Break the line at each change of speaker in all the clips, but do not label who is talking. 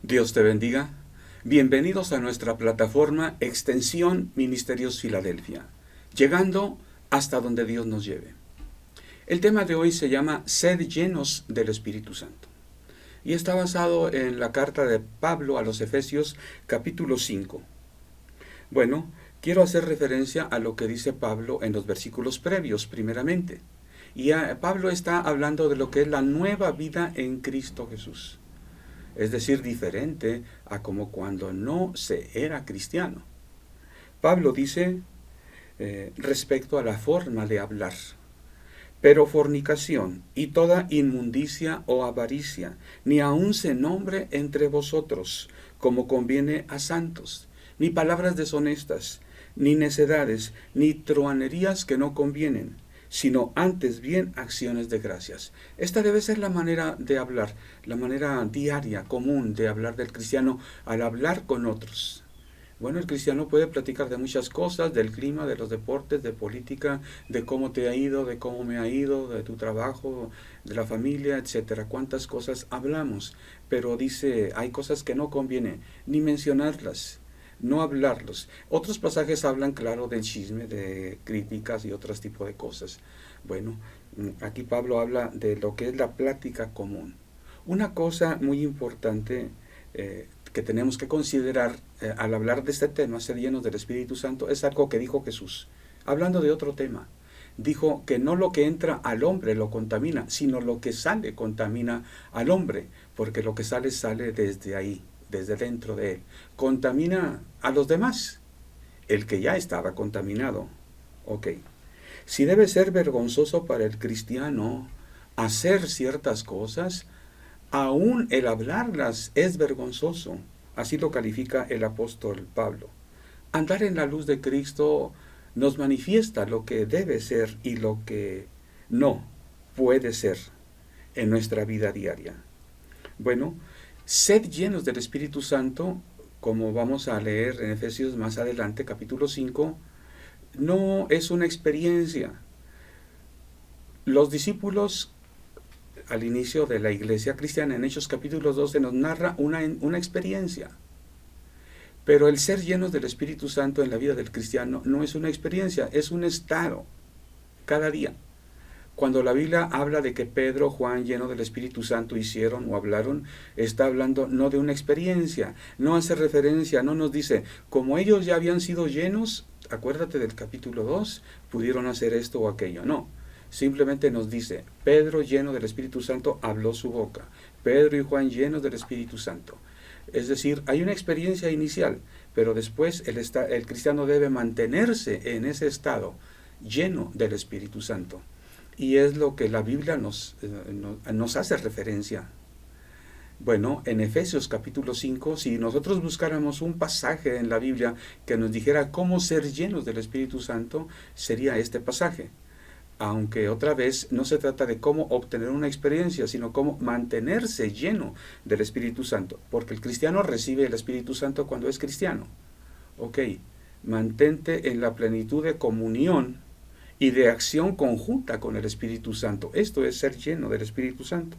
Dios te bendiga. Bienvenidos a nuestra plataforma Extensión Ministerios Filadelfia, llegando hasta donde Dios nos lleve. El tema de hoy se llama Sed llenos del Espíritu Santo y está basado en la carta de Pablo a los Efesios capítulo 5. Bueno, quiero hacer referencia a lo que dice Pablo en los versículos previos primeramente. Pablo está hablando de lo que es la nueva vida en Cristo Jesús. Es decir, diferente a como cuando no se era cristiano. Pablo dice respecto a la forma de hablar: pero fornicación y toda inmundicia o avaricia, ni aun se nombre entre vosotros, como conviene a santos, ni palabras deshonestas, ni necedades, ni truhanerías que no convienen, sino antes bien acciones de gracias. Esta debe ser la manera de hablar, la manera diaria, común de hablar del cristiano al hablar con otros. Bueno, el cristiano puede platicar de muchas cosas, del clima, de los deportes, de política, de cómo te ha ido, de cómo me ha ido, de tu trabajo, de la familia, etcétera. Cuántas cosas hablamos, pero dice, hay cosas que no conviene ni mencionarlas, no hablarlos. Otros pasajes hablan, claro, del chisme, de críticas y otros tipos de cosas. Bueno, aquí Pablo habla de lo que es la plática común. Una cosa muy importante que tenemos que considerar al hablar de este tema, ser llenos del Espíritu Santo, es algo que dijo Jesús, hablando de otro tema. Dijo que no lo que entra al hombre lo contamina, sino lo que sale contamina al hombre, porque lo que sale desde ahí, desde dentro de él. Contamina a los demás, el que ya estaba contaminado. Ok. Si debe ser vergonzoso para el cristiano hacer ciertas cosas, aún el hablarlas es vergonzoso. Así lo califica el apóstol Pablo. Andar en la luz de Cristo nos manifiesta lo que debe ser y lo que no puede ser en nuestra vida diaria. Bueno, sed llenos del Espíritu Santo, como vamos a leer en Efesios más adelante, capítulo 5, no es una experiencia. Los discípulos al inicio de la iglesia cristiana, en Hechos capítulo 12, nos narra una experiencia. Pero el ser llenos del Espíritu Santo en la vida del cristiano no es una experiencia, es un estado, cada día. Cuando la Biblia habla de que Pedro, Juan, llenos del Espíritu Santo, hicieron o hablaron, está hablando no de una experiencia, no hace referencia, no nos dice, como ellos ya habían sido llenos, acuérdate del capítulo 2, pudieron hacer esto o aquello, no. Simplemente nos dice, Pedro lleno del Espíritu Santo habló su boca. Pedro y Juan llenos del Espíritu Santo. Es decir, hay una experiencia inicial, pero después el cristiano debe mantenerse en ese estado lleno del Espíritu Santo. Y es lo que la Biblia nos hace referencia. Bueno, en Efesios capítulo 5, si nosotros buscáramos un pasaje en la Biblia que nos dijera cómo ser llenos del Espíritu Santo, sería este pasaje. Aunque otra vez no se trata de cómo obtener una experiencia, sino cómo mantenerse lleno del Espíritu Santo. Porque el cristiano recibe el Espíritu Santo cuando es cristiano. Ok, mantente en la plenitud de comunión y de acción conjunta con el Espíritu Santo. Esto es ser lleno del Espíritu Santo.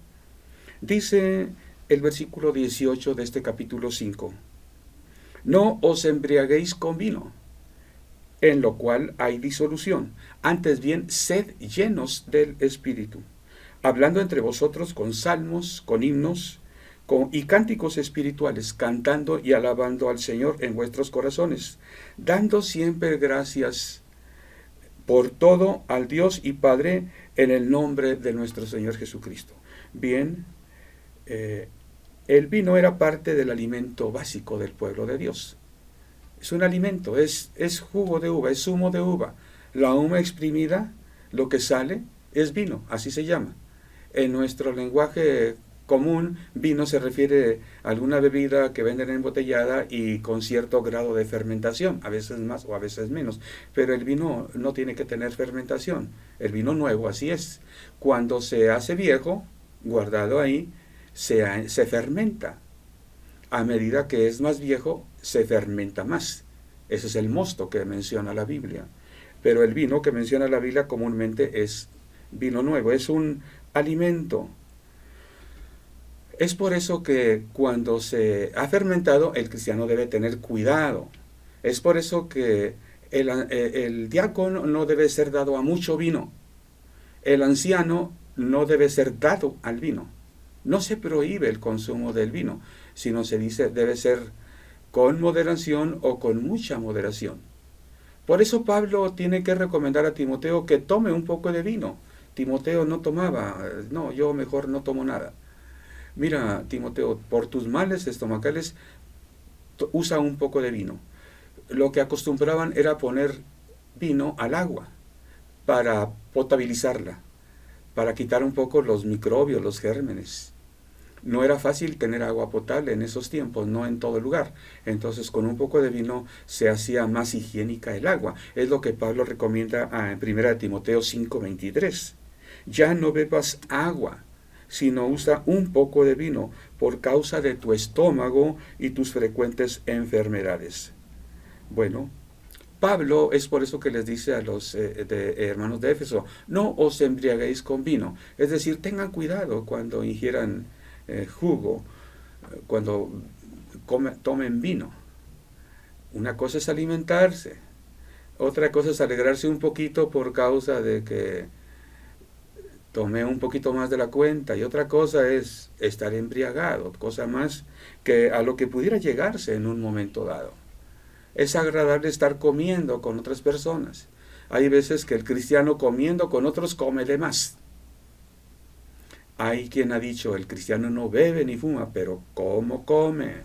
Dice el versículo 18 de este capítulo 5. No os embriaguéis con vino, en lo cual hay disolución. Antes bien, sed llenos del Espíritu, hablando entre vosotros con salmos, con himnos y cánticos espirituales, cantando y alabando al Señor en vuestros corazones, dando siempre gracias por todo al Dios y Padre en el nombre de nuestro Señor Jesucristo. Bien, el vino era parte del alimento básico del pueblo de Dios. Es un alimento, es jugo de uva, es zumo de uva. La uva exprimida, lo que sale, es vino, así se llama. En nuestro lenguaje común, vino se refiere a alguna bebida que venden embotellada y con cierto grado de fermentación, a veces más o a veces menos. Pero el vino no tiene que tener fermentación. El vino nuevo, así es. Cuando se hace viejo, guardado ahí, se fermenta. A medida que es más viejo, se fermenta más. Ese es el mosto que menciona la Biblia. Pero el vino que menciona la Biblia comúnmente es vino nuevo, es un alimento. Es por eso que cuando se ha fermentado, el cristiano debe tener cuidado. Es por eso que el diácono no debe ser dado a mucho vino. El anciano no debe ser dado al vino. No se prohíbe el consumo del vino, sino se dice debe ser con moderación o con mucha moderación. Por eso Pablo tiene que recomendar a Timoteo que tome un poco de vino. Timoteo no tomaba, no, yo mejor no tomo nada. Mira, Timoteo, por tus males estomacales, usa un poco de vino. Lo que acostumbraban era poner vino al agua para potabilizarla, para quitar un poco los microbios, los gérmenes. No era fácil tener agua potable en esos tiempos, no en todo lugar. Entonces, con un poco de vino se hacía más higiénica el agua. Es lo que Pablo recomienda en 1 Timoteo 5:23. Ya no bebas agua, sino usa un poco de vino por causa de tu estómago y tus frecuentes enfermedades. Bueno, Pablo es por eso que les dice a los hermanos de Éfeso, no os embriaguéis con vino. Es decir, tengan cuidado cuando ingieran jugo, cuando tomen vino. Una cosa es alimentarse, otra cosa es alegrarse un poquito por causa de que tomé un poquito más de la cuenta, y otra cosa es estar embriagado, cosa más que a lo que pudiera llegarse en un momento dado. Es agradable estar comiendo con otras personas. Hay veces que el cristiano comiendo con otros come de más. Hay quien ha dicho, el cristiano no bebe ni fuma, pero ¿cómo come?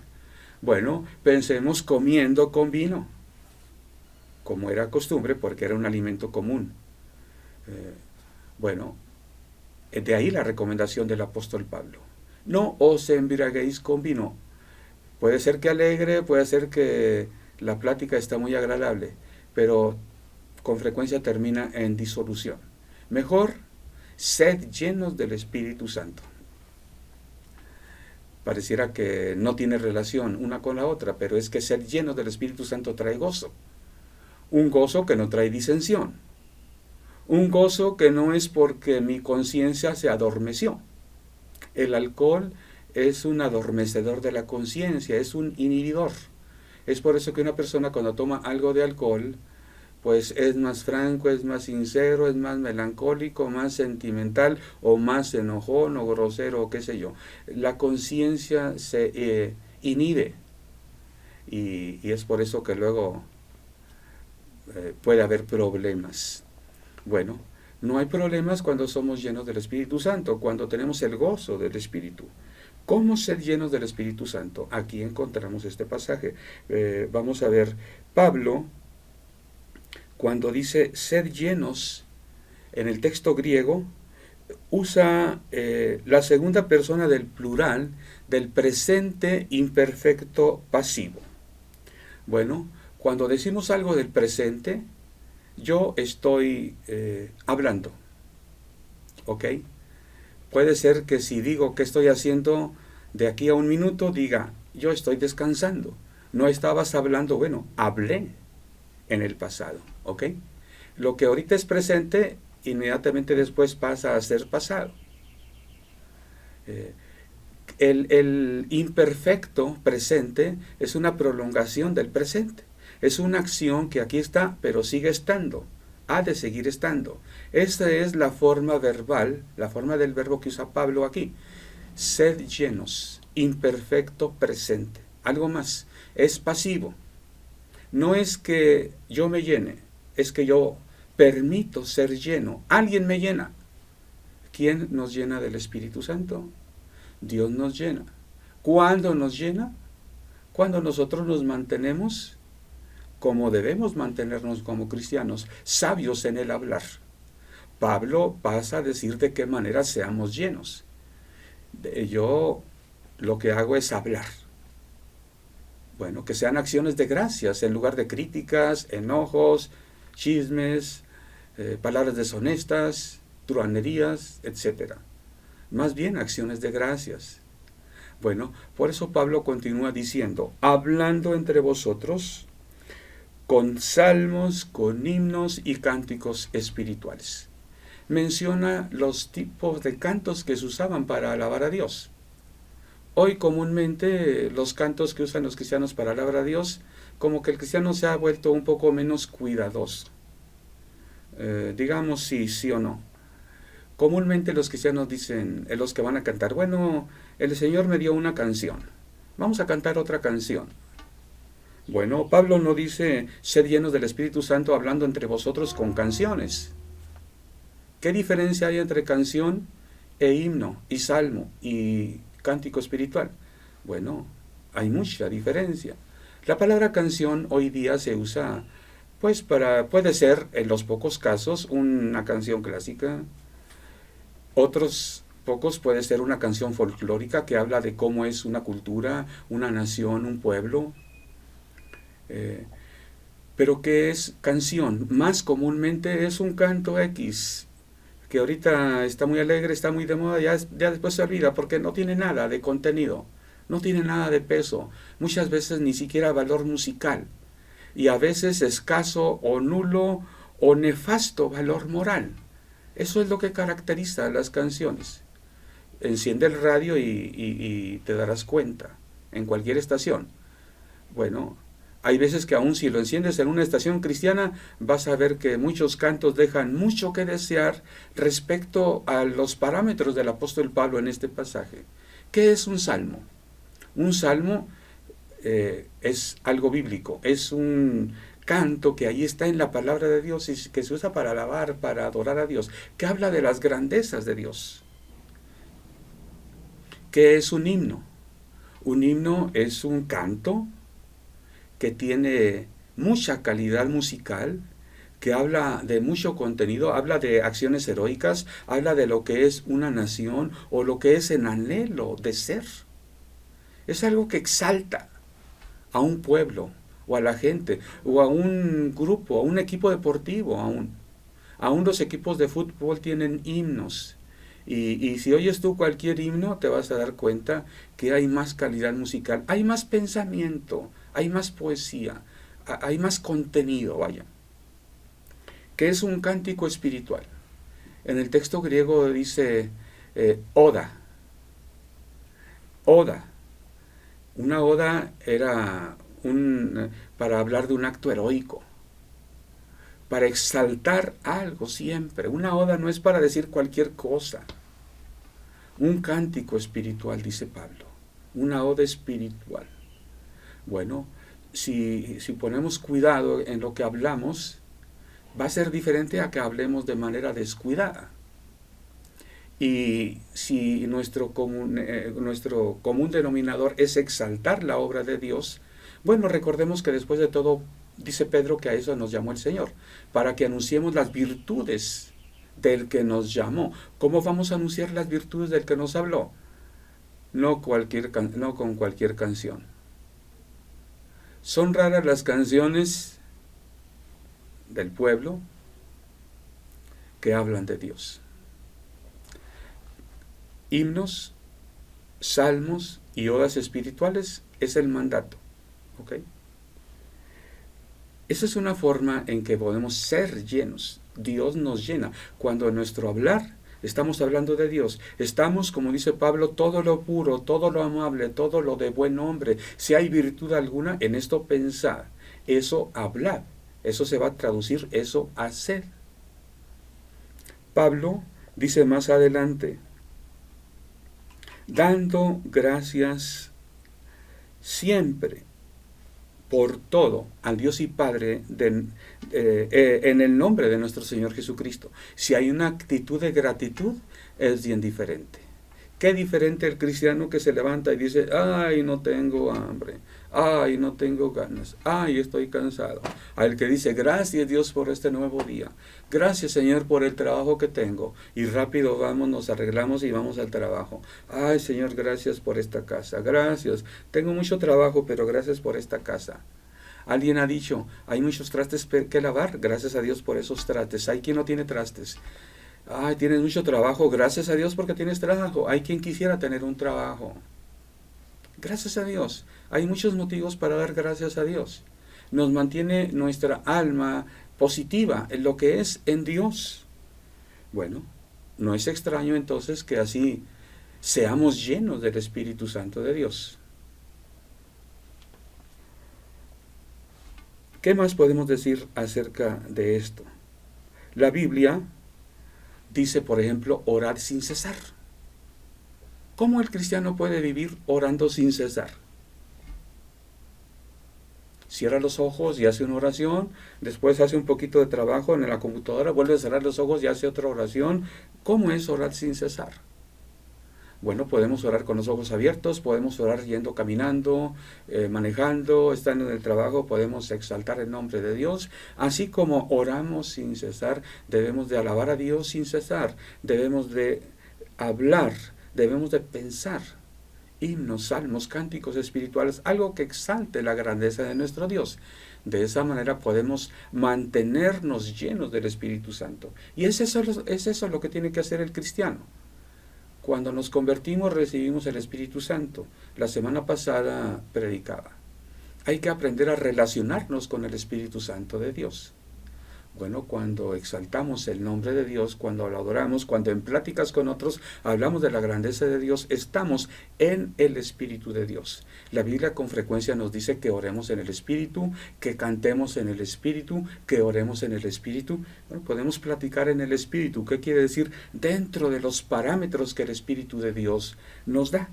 Bueno, pensemos comiendo con vino, como era costumbre, porque era un alimento común. Bueno, de ahí la recomendación del apóstol Pablo. No os embriaguéis con vino. Puede ser que alegre, puede ser que la plática está muy agradable, pero con frecuencia termina en disolución. Mejor, sed llenos del Espíritu Santo. Pareciera que no tiene relación una con la otra, pero es que ser llenos del Espíritu Santo trae gozo. Un gozo que no trae disensión. Un gozo que no es porque mi conciencia se adormeció. El alcohol es un adormecedor de la conciencia, es un inhibidor. Es por eso que una persona cuando toma algo de alcohol, pues es más franco, es más sincero, es más melancólico, más sentimental, o más enojón, o grosero, o qué sé yo. La conciencia se inhibe, y es por eso que luego puede haber problemas. Bueno, no hay problemas cuando somos llenos del Espíritu Santo, cuando tenemos el gozo del Espíritu. ¿Cómo ser llenos del Espíritu Santo? Aquí encontramos este pasaje. Vamos a ver, Pablo, cuando dice ser llenos, en el texto griego, usa la segunda persona del plural del presente imperfecto pasivo. Bueno, cuando decimos algo del presente, yo estoy hablando, ¿ok? Puede ser que si digo qué estoy haciendo de aquí a un minuto, diga, yo estoy descansando. No estabas hablando, bueno, hablé en el pasado, ¿ok? Lo que ahorita es presente, inmediatamente después pasa a ser pasado. El imperfecto presente es una prolongación del presente. Es una acción que aquí está, pero sigue estando. Ha de seguir estando. Esta es la forma verbal, la forma del verbo que usa Pablo aquí. Sed llenos, imperfecto presente. Algo más, es pasivo. No es que yo me llene, es que yo permito ser lleno. Alguien me llena. ¿Quién nos llena del Espíritu Santo? Dios nos llena. ¿Cuándo nos llena? Cuando nosotros nos mantenemos como debemos mantenernos como cristianos, sabios en el hablar. Pablo pasa a decir de qué manera seamos llenos. Yo lo que hago es hablar. Bueno, que sean acciones de gracias en lugar de críticas, enojos, chismes, palabras deshonestas, truhanerías, etc. Más bien acciones de gracias. Bueno, por eso Pablo continúa diciendo, hablando entre vosotros con salmos, con himnos y cánticos espirituales. Menciona los tipos de cantos que se usaban para alabar a Dios. Hoy comúnmente los cantos que usan los cristianos para alabar a Dios, como que el cristiano se ha vuelto un poco menos cuidadoso. Digamos sí o no. Comúnmente los cristianos dicen, los que van a cantar, bueno, el Señor me dio una canción, vamos a cantar otra canción. Bueno, Pablo no dice, sed llenos del Espíritu Santo hablando entre vosotros con canciones. ¿Qué diferencia hay entre canción e himno y salmo y cántico espiritual? Bueno, hay mucha diferencia. La palabra canción hoy día se usa, pues puede ser en los pocos casos una canción clásica, otros pocos puede ser una canción folclórica que habla de cómo es una cultura, una nación, un pueblo. Pero ¿qué es canción? Más comúnmente es un canto X, que ahorita está muy alegre, está muy de moda, ya después se olvida porque no tiene nada de contenido, no tiene nada de peso, muchas veces ni siquiera valor musical, y a veces escaso o nulo o nefasto valor moral. Eso es lo que caracteriza a las canciones. Enciende el radio y te darás cuenta, en cualquier estación. Bueno, hay veces que aun si lo enciendes en una estación cristiana, vas a ver que muchos cantos dejan mucho que desear respecto a los parámetros del apóstol Pablo en este pasaje. ¿Qué es un salmo? Un salmo es algo bíblico, es un canto que ahí está en la palabra de Dios y que se usa para alabar, para adorar a Dios, que habla de las grandezas de Dios. ¿Qué es un himno? Un himno es un canto que tiene mucha calidad musical, que habla de mucho contenido, habla de acciones heroicas, habla de lo que es una nación o lo que es el anhelo de ser. Es algo que exalta a un pueblo o a la gente o a un grupo, a un equipo deportivo aún. Aún los equipos de fútbol tienen himnos. Y si oyes tú cualquier himno, te vas a dar cuenta que hay más calidad musical, hay más pensamiento, hay más poesía, hay más contenido, vaya. ¿Qué es un cántico espiritual? En el texto griego dice oda. Oda. Una oda era para hablar de un acto heroico, para exaltar algo siempre. Una oda no es para decir cualquier cosa. Un cántico espiritual, dice Pablo. Una oda espiritual. Bueno, si ponemos cuidado en lo que hablamos, va a ser diferente a que hablemos de manera descuidada. Y si nuestro común denominador es exaltar la obra de Dios, bueno, recordemos que después de todo, dice Pedro que a eso nos llamó el Señor, para que anunciemos las virtudes del que nos llamó. ¿Cómo vamos a anunciar las virtudes del que nos habló? No con cualquier canción. Son raras las canciones del pueblo que hablan de Dios. Himnos, salmos y odas espirituales es el mandato. ¿Ok? Esa es una forma en que podemos ser llenos. Dios nos llena. Cuando en nuestro hablar estamos hablando de Dios, estamos, como dice Pablo, todo lo puro, todo lo amable, todo lo de buen nombre. Si hay virtud alguna, en esto pensad. Eso hablad. Eso se va a traducir, eso haced. Pablo dice más adelante, dando gracias siempre por todo al Dios y Padre en el nombre de nuestro Señor Jesucristo. Si hay una actitud de gratitud, es bien diferente. Qué diferente el cristiano que se levanta y dice, ay, no tengo hambre, ay, no tengo ganas, ay, estoy cansado. Al que dice, gracias Dios por este nuevo día, gracias Señor por el trabajo que tengo, y rápido vamos, nos arreglamos y vamos al trabajo. Ay Señor, gracias por esta casa, gracias, tengo mucho trabajo, pero gracias por esta casa. Alguien ha dicho, hay muchos trastes que lavar, gracias a Dios por esos trastes. Hay quien no tiene trastes. Ay, tienes mucho trabajo, gracias a Dios porque tienes trabajo. Hay quien quisiera tener un trabajo. Gracias a Dios. Hay muchos motivos para dar gracias a Dios. Nos mantiene nuestra alma positiva en lo que es en Dios. Bueno, no es extraño entonces que así seamos llenos del Espíritu Santo de Dios. ¿Qué más podemos decir acerca de esto? La Biblia dice, por ejemplo, orar sin cesar. ¿Cómo el cristiano puede vivir orando sin cesar? Cierra los ojos y hace una oración, después hace un poquito de trabajo en la computadora, vuelve a cerrar los ojos y hace otra oración. ¿Cómo es orar sin cesar? Bueno, podemos orar con los ojos abiertos, podemos orar yendo caminando, manejando, estando en el trabajo, podemos exaltar el nombre de Dios. Así como oramos sin cesar, debemos de alabar a Dios sin cesar, debemos de hablar, debemos de pensar himnos, salmos, cánticos espirituales, algo que exalte la grandeza de nuestro Dios. De esa manera podemos mantenernos llenos del Espíritu Santo. Y es eso lo que tiene que hacer el cristiano. Cuando nos convertimos recibimos el Espíritu Santo. La semana pasada predicaba. Hay que aprender a relacionarnos con el Espíritu Santo de Dios. Bueno, cuando exaltamos el nombre de Dios, cuando lo adoramos, cuando en pláticas con otros hablamos de la grandeza de Dios, estamos en el Espíritu de Dios. La Biblia con frecuencia nos dice que oremos en el Espíritu, que cantemos en el Espíritu, que oremos en el Espíritu. Bueno, podemos platicar en el Espíritu. ¿Qué quiere decir? Dentro de los parámetros que el Espíritu de Dios nos da.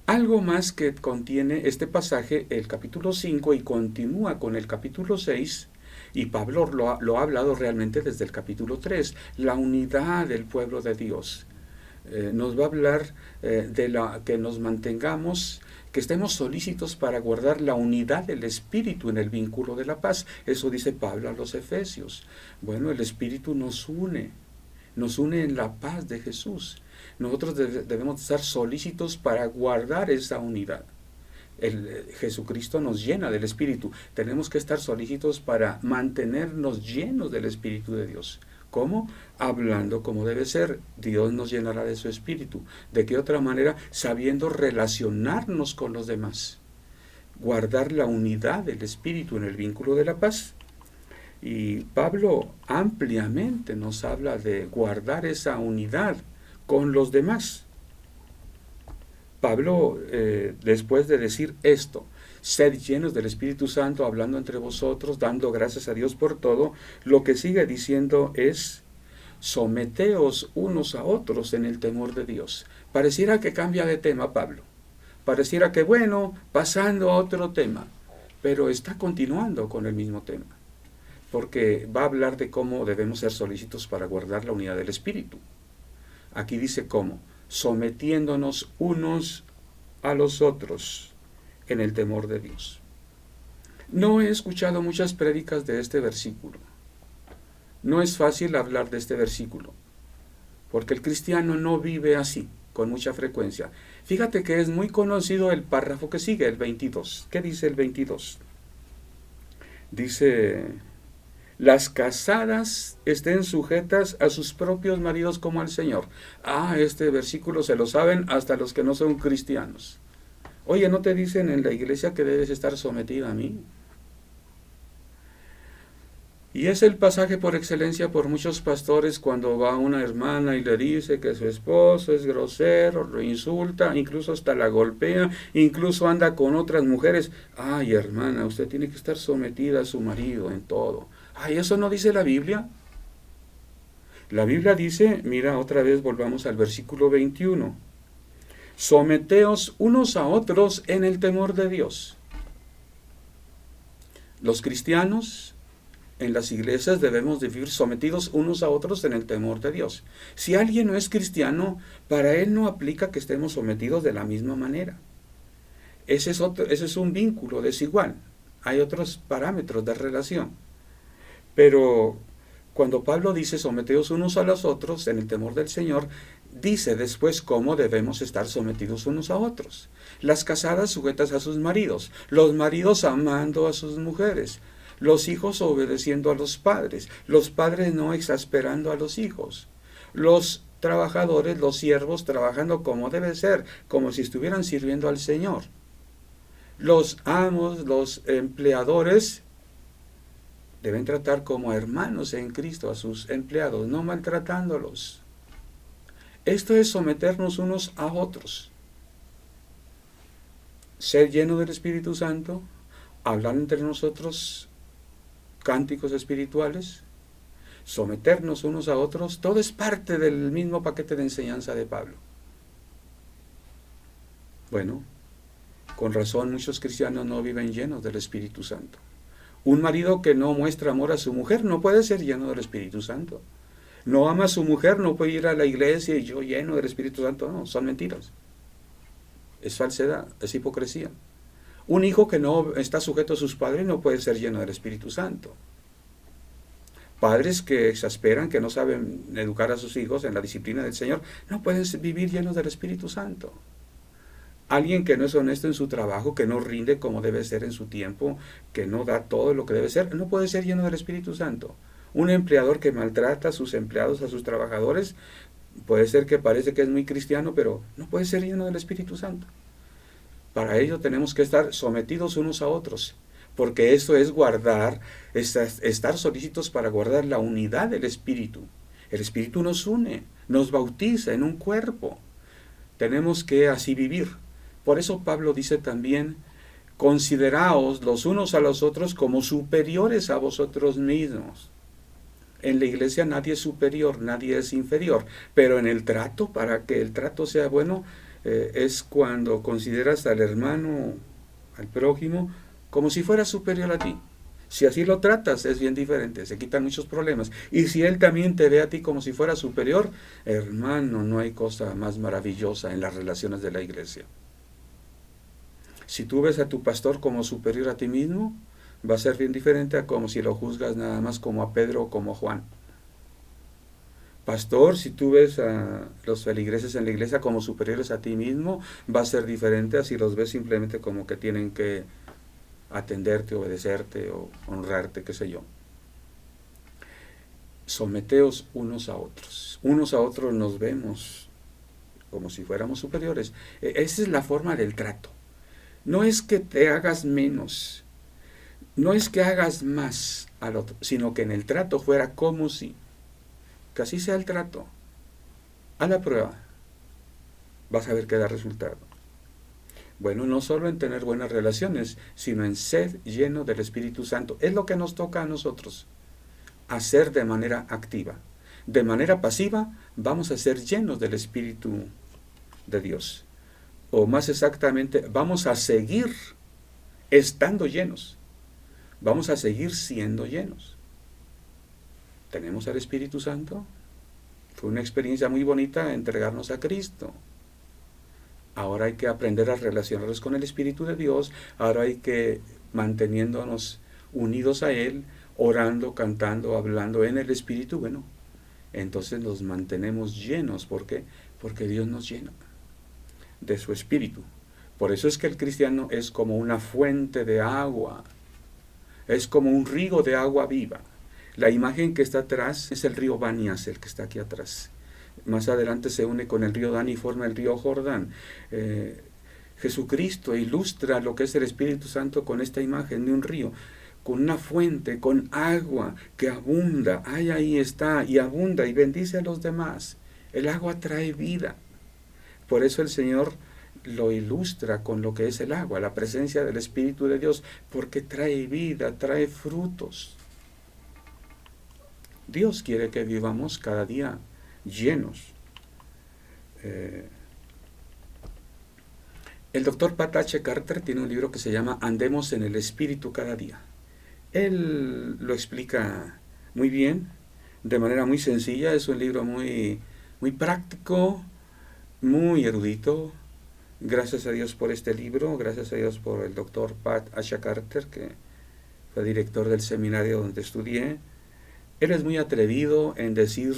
Algo más que contiene este pasaje, el capítulo 5, y continúa con el capítulo 6, y Pablo lo ha hablado realmente desde el capítulo 3, la unidad del pueblo de Dios. Nos va a hablar de que nos mantengamos, que estemos solícitos para guardar la unidad del Espíritu en el vínculo de la paz. Eso dice Pablo a los Efesios. Bueno, el Espíritu nos une en la paz de Jesús. Nosotros debemos estar solícitos para guardar esa unidad. Jesucristo nos llena del Espíritu. Tenemos que estar solícitos para mantenernos llenos del Espíritu de Dios. ¿Cómo? Hablando como debe ser. Dios nos llenará de su Espíritu. ¿De qué otra manera? Sabiendo relacionarnos con los demás. Guardar la unidad del Espíritu en el vínculo de la paz. Y Pablo ampliamente nos habla de guardar esa unidad con los demás. Pablo, después de decir esto, sed llenos del Espíritu Santo, hablando entre vosotros, dando gracias a Dios por todo, lo que sigue diciendo es, someteos unos a otros en el temor de Dios. Pareciera que cambia de tema Pablo. Pareciera que, bueno, pasando a otro tema, pero está continuando con el mismo tema, porque va a hablar de cómo debemos ser solícitos para guardar la unidad del Espíritu. Aquí dice cómo, sometiéndonos unos a los otros en el temor de Dios. No he escuchado muchas prédicas de este versículo. No es fácil hablar de este versículo, porque el cristiano no vive así, con mucha frecuencia. Fíjate que es muy conocido el párrafo que sigue, el 22. ¿Qué dice el 22? Dice, las casadas estén sujetas a sus propios maridos como al Señor. Este versículo se lo saben hasta los que no son cristianos. Oye, ¿no te dicen en la iglesia que debes estar sometida a mí? Y es el pasaje por excelencia por muchos pastores cuando va una hermana y le dice que su esposo es grosero, lo insulta, incluso hasta la golpea, incluso anda con otras mujeres. Ay, hermana, usted tiene que estar sometida a su marido en todo. ¿Eso no dice la Biblia? La Biblia dice, mira, otra vez volvamos al versículo 21. Someteos unos a otros en el temor de Dios. Los cristianos en las iglesias debemos de vivir sometidos unos a otros en el temor de Dios. Si alguien no es cristiano, para él no aplica que estemos sometidos de la misma manera. Ese es un vínculo desigual. Hay otros parámetros de relación. Pero cuando Pablo dice someteos unos a los otros en el temor del Señor, dice después cómo debemos estar sometidos unos a otros. Las casadas sujetas a sus maridos, los maridos amando a sus mujeres, los hijos obedeciendo a los padres no exasperando a los hijos, los trabajadores, los siervos trabajando como debe ser, como si estuvieran sirviendo al Señor. Los amos, los empleadores deben tratar como hermanos en Cristo a sus empleados, no maltratándolos. Esto es someternos unos a otros. Ser lleno del Espíritu Santo, hablar entre nosotros cánticos espirituales, someternos unos a otros, todo es parte del mismo paquete de enseñanza de Pablo. Bueno, con razón muchos cristianos no viven llenos del Espíritu Santo. Un marido que no muestra amor a su mujer no puede ser lleno del Espíritu Santo. No ama a su mujer, no puede ir a la iglesia y yo lleno del Espíritu Santo. No, son mentiras. Es falsedad, es hipocresía. Un hijo que no está sujeto a sus padres no puede ser lleno del Espíritu Santo. Padres que exasperan, que no saben educar a sus hijos en la disciplina del Señor, no pueden vivir llenos del Espíritu Santo. Alguien que no es honesto en su trabajo, que no rinde como debe ser en su tiempo, que no da todo lo que debe ser, no puede ser lleno del Espíritu Santo. Un empleador que maltrata a sus empleados, a sus trabajadores, puede ser que parece que es muy cristiano, pero no puede ser lleno del Espíritu Santo. Para ello tenemos que estar sometidos unos a otros, porque esto es guardar, estar solícitos para guardar la unidad del Espíritu. El Espíritu nos une, nos bautiza en un cuerpo. Tenemos que así vivir. Por eso Pablo dice también, consideraos los unos a los otros como superiores a vosotros mismos. En la iglesia nadie es superior, nadie es inferior, pero en el trato, para que el trato sea bueno, es cuando consideras al hermano, al prójimo, como si fuera superior a ti. Si así lo tratas, es bien diferente, se quitan muchos problemas. Y si él también te ve a ti como si fuera superior, hermano, no hay cosa más maravillosa en las relaciones de la iglesia. Si tú ves a tu pastor como superior a ti mismo, va a ser bien diferente a como si lo juzgas nada más como a Pedro o como a Juan. Pastor, si tú ves a los feligreses en la iglesia como superiores a ti mismo, va a ser diferente a si los ves simplemente como que tienen que atenderte, obedecerte o honrarte, qué sé yo. Someteos unos a otros. Unos a otros nos vemos como si fuéramos superiores. Esa es la forma del trato. No es que te hagas menos, no es que hagas más al otro, sino que en el trato fuera como si. Que así sea el trato. A la prueba. Vas a ver qué da resultado. Bueno, no solo en tener buenas relaciones, sino en ser lleno del Espíritu Santo. Es lo que nos toca a nosotros. Hacer de manera activa. De manera pasiva, vamos a ser llenos del Espíritu de Dios. O más exactamente, vamos a seguir estando llenos. Vamos a seguir siendo llenos. ¿Tenemos al Espíritu Santo? Fue una experiencia muy bonita entregarnos a Cristo. Ahora hay que aprender a relacionarnos con el Espíritu de Dios. Ahora hay que manteniéndonos unidos a Él, orando, cantando, hablando en el Espíritu. Bueno, entonces nos mantenemos llenos. ¿Por qué? Porque Dios nos llena de su Espíritu. Por eso es que el cristiano es como una fuente de agua. Es como un río de agua viva. La imagen que está atrás es el río Banias, el que está aquí atrás. Más adelante se une con el río Dan y forma el río Jordán. Jesucristo ilustra lo que es el Espíritu Santo con esta imagen de un río, con una fuente, con agua que abunda. Ahí está, y abunda y bendice a los demás. El agua trae vida. Por eso el Señor lo ilustra con lo que es el agua, la presencia del Espíritu de Dios, porque trae vida, trae frutos. Dios quiere que vivamos cada día llenos. El doctor Pat H. Carter tiene un libro que se llama Andemos en el Espíritu cada día. Él lo explica muy bien, de manera muy sencilla. Es un libro muy práctico, muy erudito. Gracias a Dios por este libro, gracias a Dios por el doctor Pat H. Carter, que fue director del seminario donde estudié. Él es muy atrevido en decir,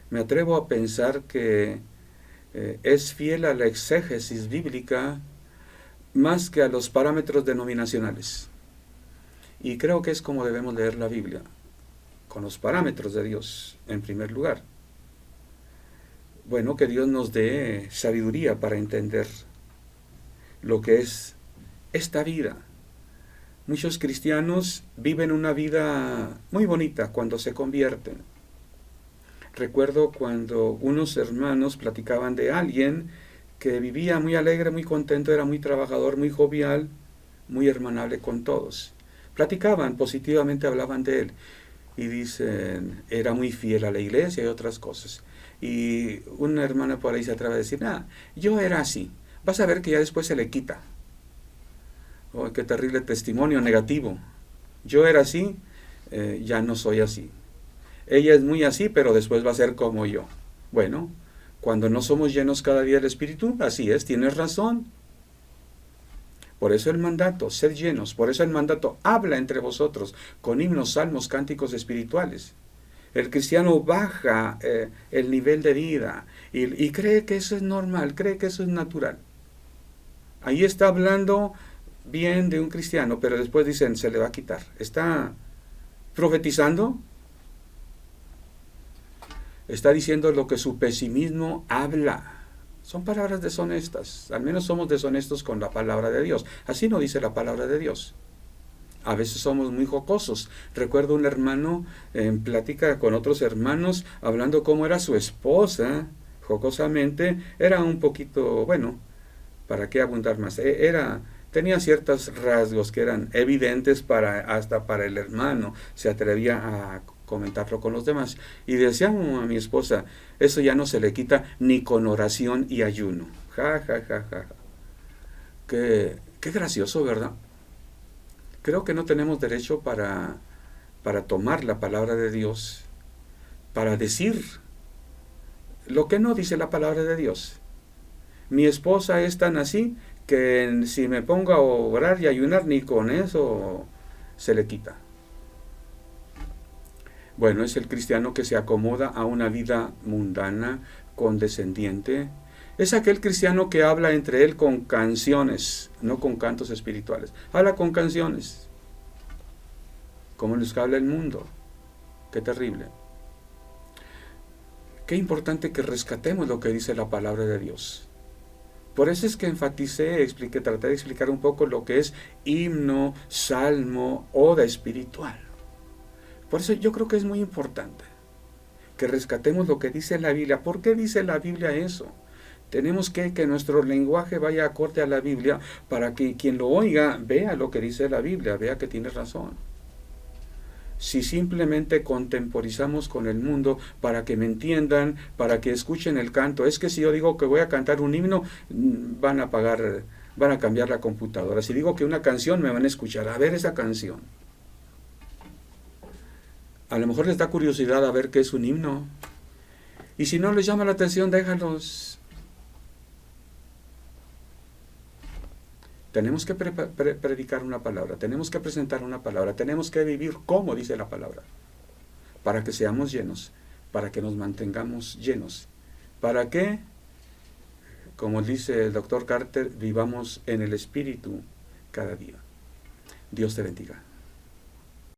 me atrevo a pensar que es fiel a la exégesis bíblica más que a los parámetros denominacionales. Y creo que es como debemos leer la Biblia, con los parámetros de Dios en primer lugar. Bueno, que Dios nos dé sabiduría para entender lo que es esta vida. Muchos cristianos viven una vida muy bonita cuando se convierten. Recuerdo cuando unos hermanos platicaban de alguien que vivía muy alegre, muy contento, era muy trabajador, muy jovial, muy hermanable con todos. Platicaban positivamente, hablaban de él. Y dicen, era muy fiel a la iglesia y otras cosas. Y una hermana por ahí se atreve a decir, yo era así. Vas a ver que ya después se le quita. Oh, qué terrible testimonio negativo. Yo era así, ya no soy así. Ella es muy así, pero después va a ser como yo. Bueno, cuando no somos llenos cada día del Espíritu, así es, tienes razón. Por eso el mandato, sed llenos, por eso el mandato, habla entre vosotros con himnos, salmos, cánticos espirituales. El cristiano baja el nivel de vida y cree que eso es normal, cree que eso es natural. Ahí está hablando bien de un cristiano, pero después dicen, se le va a quitar. ¿Está profetizando? Está diciendo lo que su pesimismo habla. Son palabras deshonestas. Al menos somos deshonestos con la palabra de Dios. Así no dice la palabra de Dios. A veces somos muy jocosos. Recuerdo un hermano en plática con otros hermanos hablando cómo era su esposa, jocosamente. Era un poquito, bueno, ¿para qué abundar más? Tenía ciertos rasgos que eran evidentes hasta para el hermano. Se atrevía a comentarlo con los demás. Y decía a mi esposa, eso ya no se le quita ni con oración y ayuno. Ja, ja, ja, ja. Qué gracioso, ¿verdad? Creo que no tenemos derecho para tomar la palabra de Dios, para decir lo que no dice la palabra de Dios. Mi esposa es tan así que si me pongo a orar y ayunar, ni con eso se le quita. Bueno, es el cristiano que se acomoda a una vida mundana, condescendiente. Es aquel cristiano que habla entre él con canciones, no con cantos espirituales. Habla con canciones, como los que habla el mundo. Qué terrible. Qué importante que rescatemos lo que dice la palabra de Dios. Por eso es que enfaticé, traté de explicar un poco lo que es himno, salmo, oda espiritual. Por eso yo creo que es muy importante que rescatemos lo que dice la Biblia. ¿Por qué dice la Biblia eso? Tenemos que nuestro lenguaje vaya acorde a la Biblia para que quien lo oiga vea lo que dice la Biblia, vea que tiene razón. Si simplemente contemporizamos con el mundo para que me entiendan, para que escuchen el canto, es que si yo digo que voy a cantar un himno, van a cambiar la computadora. Si digo que una canción, me van a escuchar, a ver esa canción. A lo mejor les da curiosidad a ver qué es un himno. Y si no les llama la atención, déjalos. Tenemos que predicar una palabra, tenemos que presentar una palabra, tenemos que vivir como dice la palabra, para que seamos llenos, para que nos mantengamos llenos, para que, como dice el doctor Carter, vivamos en el Espíritu cada día. Dios te bendiga.